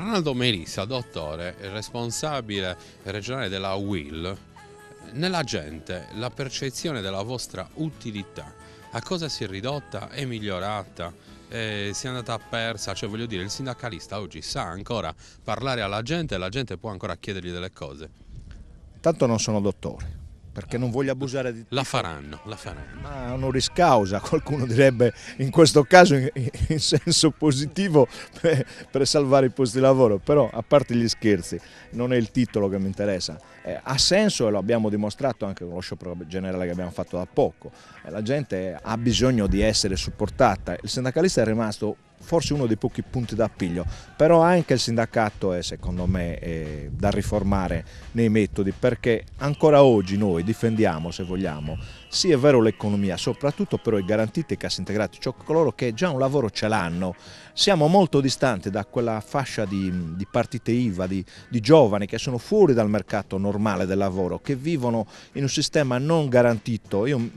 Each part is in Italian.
Arnaldo Melissa, dottore, responsabile regionale della UIL, nella gente la percezione della vostra utilità a cosa si è ridotta, è migliorata, si è andata persa? Cioè, voglio dire, il sindacalista oggi sa ancora parlare alla gente e la gente può ancora chiedergli delle cose? Tanto non sono dottore, perché non voglio abusare di... La faranno, la faranno. Ma honoris causa, qualcuno direbbe in questo caso in senso positivo per salvare i posti di lavoro, però a parte gli scherzi, non è il titolo che mi interessa. Ha senso e lo abbiamo dimostrato anche con lo sciopero generale che abbiamo fatto da poco. La gente ha bisogno di essere supportata, il sindacalista è rimasto forse uno dei pochi punti d'appiglio, però anche il sindacato è secondo me da riformare nei metodi, perché ancora oggi noi difendiamo, se vogliamo, sì è vero l'economia, soprattutto però i garantiti e i cassi integrati, cioè coloro che già un lavoro ce l'hanno. Siamo molto distanti da quella fascia di partite IVA, di giovani che sono fuori dal mercato normale del lavoro, che vivono in un sistema non garantito. Io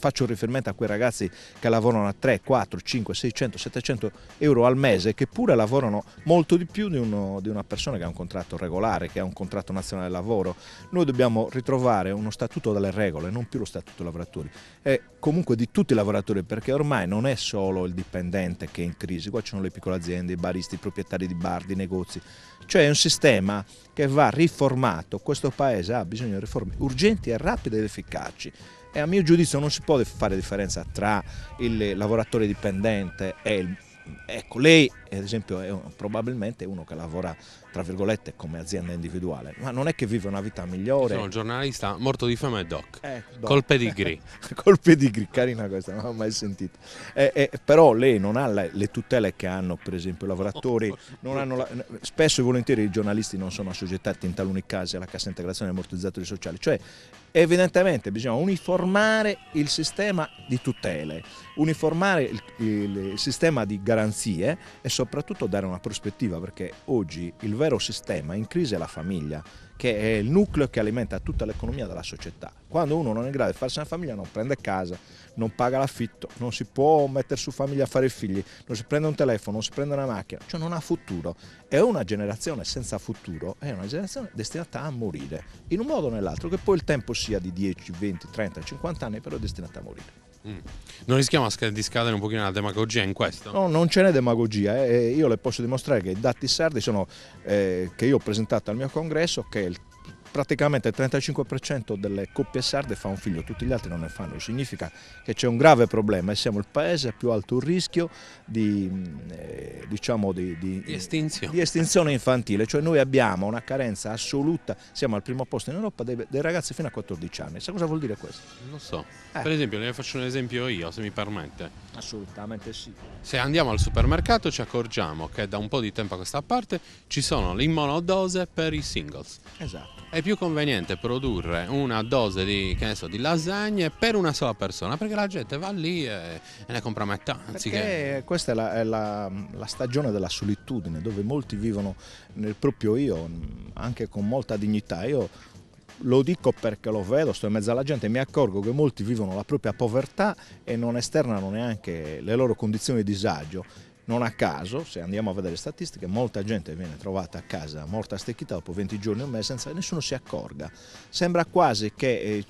faccio riferimento a quei ragazzi che lavorano a 3, 4, 5, 600, 700 euro al mese, che pure lavorano molto di più di una persona che ha un contratto regolare, che ha un contratto nazionale del lavoro. Noi dobbiamo ritrovare uno statuto delle regole, non più lo statuto dei lavoratori, e comunque di tutti i lavoratori, perché ormai non è solo il dipendente che è in crisi, qua ci sono le piccole aziende, i baristi, i proprietari di bar, di negozi, cioè è un sistema che va riformato. Questo paese ha bisogno di riforme urgenti e rapide ed efficaci. E a mio giudizio non si può fare differenza tra il lavoratore dipendente e il... Ecco, lei ad esempio è probabilmente uno che lavora tra virgolette come azienda individuale, ma non è che vive una vita migliore. Sono un giornalista morto di fame e doc, doc. col pedigree. Col pedigree, carina questa, non l'ho mai sentita. Però lei non ha le tutele che hanno per esempio i lavoratori, non hanno spesso e volentieri i giornalisti non sono assoggettati in taluni casi alla cassa integrazione e ammortizzatori sociali, cioè evidentemente bisogna uniformare il sistema di tutele, uniformare il sistema di garanzie e soprattutto dare una prospettiva, perché oggi il vero sistema in crisi è la famiglia, che è il nucleo che alimenta tutta l'economia della società. Quando uno non è in grado di farsi una famiglia non prende casa, non paga l'affitto, non si può mettere su famiglia a fare figli, non si prende un telefono, non si prende una macchina, cioè non ha futuro. È una generazione senza futuro, è una generazione destinata a morire, in un modo o nell'altro, che poi il tempo sia di 10, 20, 30, 50 anni, però è destinata a morire. Non rischiamo di scadere un pochino la demagogia in questo? No, non ce n'è demagogia, io le posso dimostrare che i dati sardi sono, che io ho presentato al mio congresso, che praticamente il 35% delle coppie sarde fa un figlio, tutti gli altri non ne fanno. Significa che c'è un grave problema e siamo il paese a più alto rischio di estinzione infantile, cioè noi abbiamo una carenza assoluta, siamo al primo posto in Europa dei ragazzi fino a 14 anni. Sa cosa vuol dire questo? Non lo so. Per esempio, ne faccio un esempio io, se mi permette. Assolutamente sì. Se andiamo al supermercato ci accorgiamo che da un po' di tempo a questa parte ci sono le monodose per i singles. Esatto. È più conveniente produrre una dose di, che ne so, di lasagne per una sola persona, perché la gente va lì e ne compra metà. Perché questa è la stagione della solitudine, dove molti vivono nel proprio io, anche con molta dignità. Io lo dico perché lo vedo, sto in mezzo alla gente e mi accorgo che molti vivono la propria povertà e non esternano neanche le loro condizioni di disagio. Non a caso, se andiamo a vedere statistiche, molta gente viene trovata a casa morta stecchita dopo 20 giorni o un mese senza che nessuno si accorga. Sembra quasi che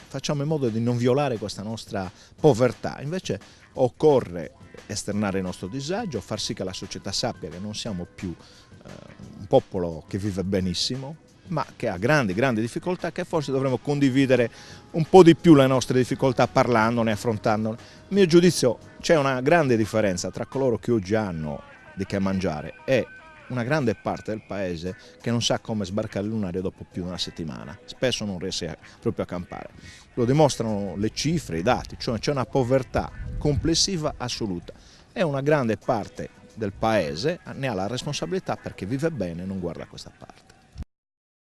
facciamo in modo di non violare questa nostra povertà, invece occorre esternare il nostro disagio, far sì che la società sappia che non siamo più un popolo che vive benissimo, ma che ha grandi difficoltà, che forse dovremmo condividere un po' di più le nostre difficoltà parlandone, affrontandone. A mio giudizio c'è una grande differenza tra coloro che oggi hanno di che mangiare e una grande parte del paese che non sa come sbarcare il lunario dopo più di una settimana, spesso non riesce proprio a campare. Lo dimostrano le cifre, i dati, cioè c'è una povertà complessiva assoluta e una grande parte del paese ne ha la responsabilità perché vive bene e non guarda a questa parte.